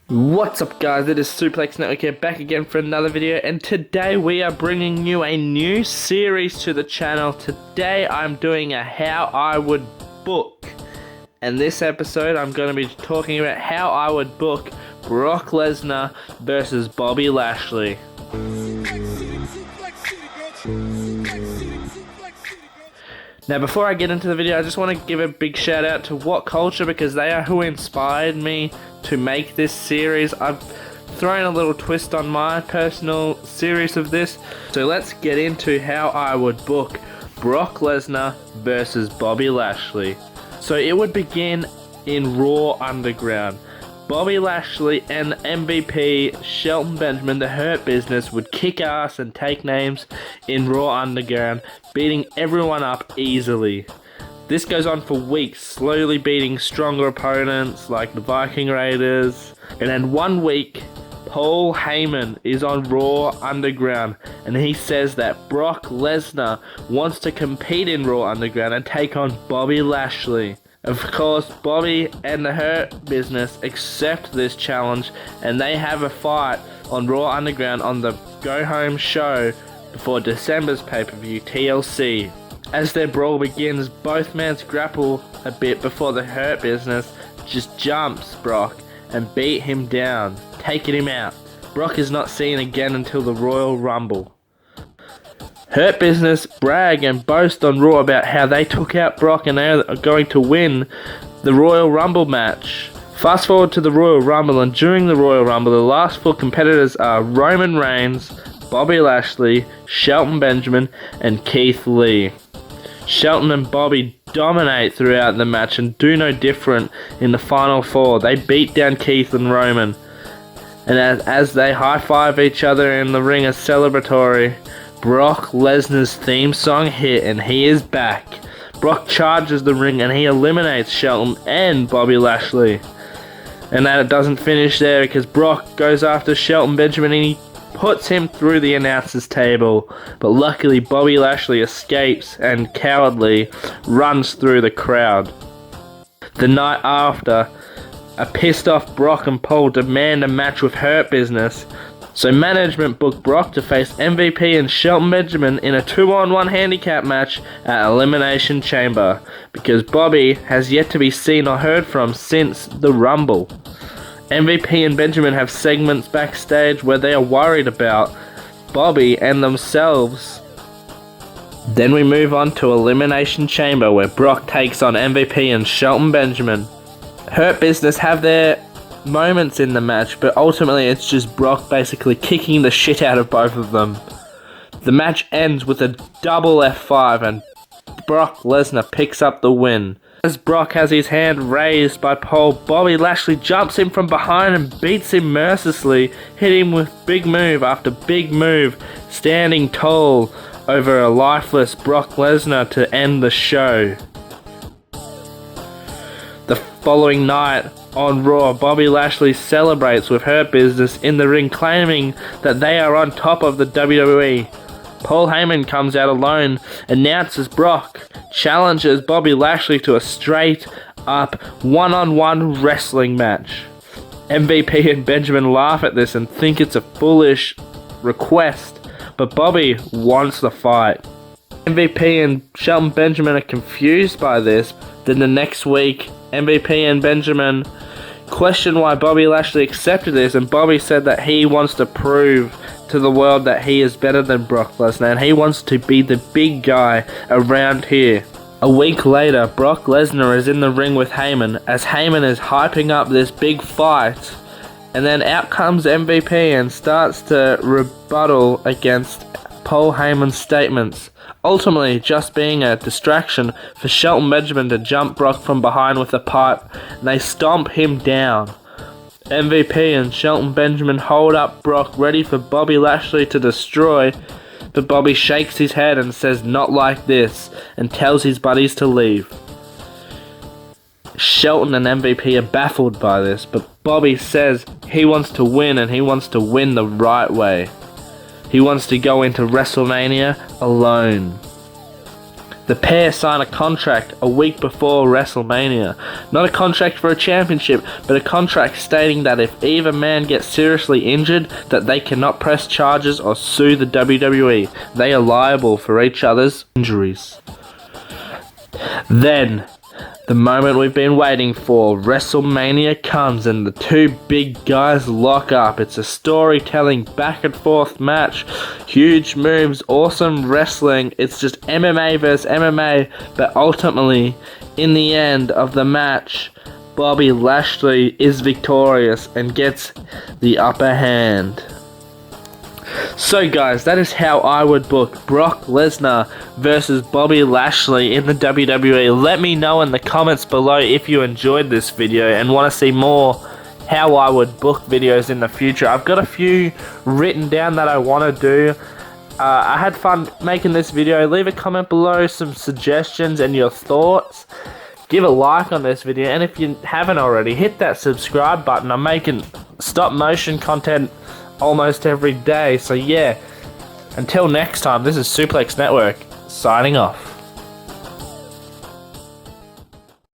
What's up guys, it is Suplex Network here, back again for another video, and today we are bringing you a new series to the channel. Today I'm doing a how I would book, and this episode I'm going to be talking about how I would book Brock Lesnar versus Bobby Lashley. Now before I get into the video, I just want to give a big shout out to What Culture, because they are who inspired me to make this series. I've thrown a little twist on my personal series of this. So let's get into how I would book Brock Lesnar versus Bobby Lashley. So it would begin in Raw Underground. Bobby Lashley and MVP Shelton Benjamin, the Hurt Business, would kick ass and take names in Raw Underground, beating everyone up easily. This goes on for weeks, slowly beating stronger opponents like the Viking Raiders. And then one week, Paul Heyman is on Raw Underground, and he says that Brock Lesnar wants to compete in Raw Underground and take on Bobby Lashley. Of course, Bobby and the Hurt Business accept this challenge, and they have a fight on Raw Underground on the Go Home show before December's pay-per-view TLC. As their brawl begins, both men grapple a bit before the Hurt Business just jumps Brock and beat him down, taking him out. Brock is not seen again until the Royal Rumble. Hurt Business brag and boast on Raw about how they took out Brock and they are going to win the Royal Rumble match. Fast forward to the Royal Rumble, and during the Royal Rumble, the last four competitors are Roman Reigns, Bobby Lashley, Shelton Benjamin, and Keith Lee. Shelton and Bobby dominate throughout the match and do no different in the final four. They beat down Keith and Roman, and as they high-five each other in the ring as celebratory, Brock Lesnar's theme song hit and he is back. Brock charges the ring and he eliminates Shelton and Bobby Lashley. And then it doesn't finish there, because Brock goes after Shelton Benjamin and he puts him through the announcer's table. But luckily Bobby Lashley escapes and cowardly runs through the crowd. The night after, a pissed off Brock and Paul demand a match with Hurt Business. So management booked Brock to face MVP and Shelton Benjamin in a 2-on-1 handicap match at Elimination Chamber, because Bobby has yet to be seen or heard from since the Rumble. MVP and Benjamin have segments backstage where they are worried about Bobby and themselves. Then we move on to Elimination Chamber, where Brock takes on MVP and Shelton Benjamin. Hurt Business have their moments in the match, but ultimately it's just Brock basically kicking the shit out of both of them. The match ends with a double F5 and Brock Lesnar picks up the win. As Brock has his hand raised by Paul, Bobby Lashley jumps in from behind and beats him mercilessly, hitting him with big move after big move, standing tall over a lifeless Brock Lesnar to end the show. The following night on Raw, Bobby Lashley celebrates with Hurt Business in the ring, claiming that they are on top of the WWE. Paul Heyman comes out alone, announces Brock challenges Bobby Lashley to a straight up one-on-one wrestling match. MVP and Benjamin laugh at this and think it's a foolish request, but Bobby wants the fight. MVP and Shelton Benjamin are confused by this. Then the next week, MVP and Benjamin question why Bobby Lashley accepted this, and Bobby said that he wants to prove to the world that he is better than Brock Lesnar and he wants to be the big guy around here. A week later, Brock Lesnar is in the ring with Heyman as Heyman is hyping up this big fight, and then out comes MVP and starts to rebuttal against Paul Heyman's statements, ultimately just being a distraction for Shelton Benjamin to jump Brock from behind with a pipe, and they stomp him down. MVP and Shelton Benjamin hold up Brock ready for Bobby Lashley to destroy, but Bobby shakes his head and says not like this and tells his buddies to leave. Shelton and MVP are baffled by this, but Bobby says he wants to win and he wants to win the right way. He wants to go into WrestleMania alone. The pair sign a contract a week before WrestleMania. Not a contract for a championship, but a contract stating that if either man gets seriously injured, that they cannot press charges or sue the WWE. They are liable for each other's injuries. Then, the moment we've been waiting for, WrestleMania comes and the two big guys lock up. It's a storytelling back and forth match, huge moves, awesome wrestling. It's just MMA versus MMA, but ultimately, in the end of the match, Bobby Lashley is victorious and gets the upper hand. So guys, that is how I would book Brock Lesnar versus Bobby Lashley in the WWE. Let me know in the comments below if you enjoyed this video and want to see more how I would book videos in the future. I've got a few written down that I want to do. I had fun making this video. Leave a comment below, some suggestions and your thoughts. Give a like on this video, and if you haven't already, hit that subscribe button. I'm making stop motion content almost every day, so yeah, until next time, this is Suplex Network signing off.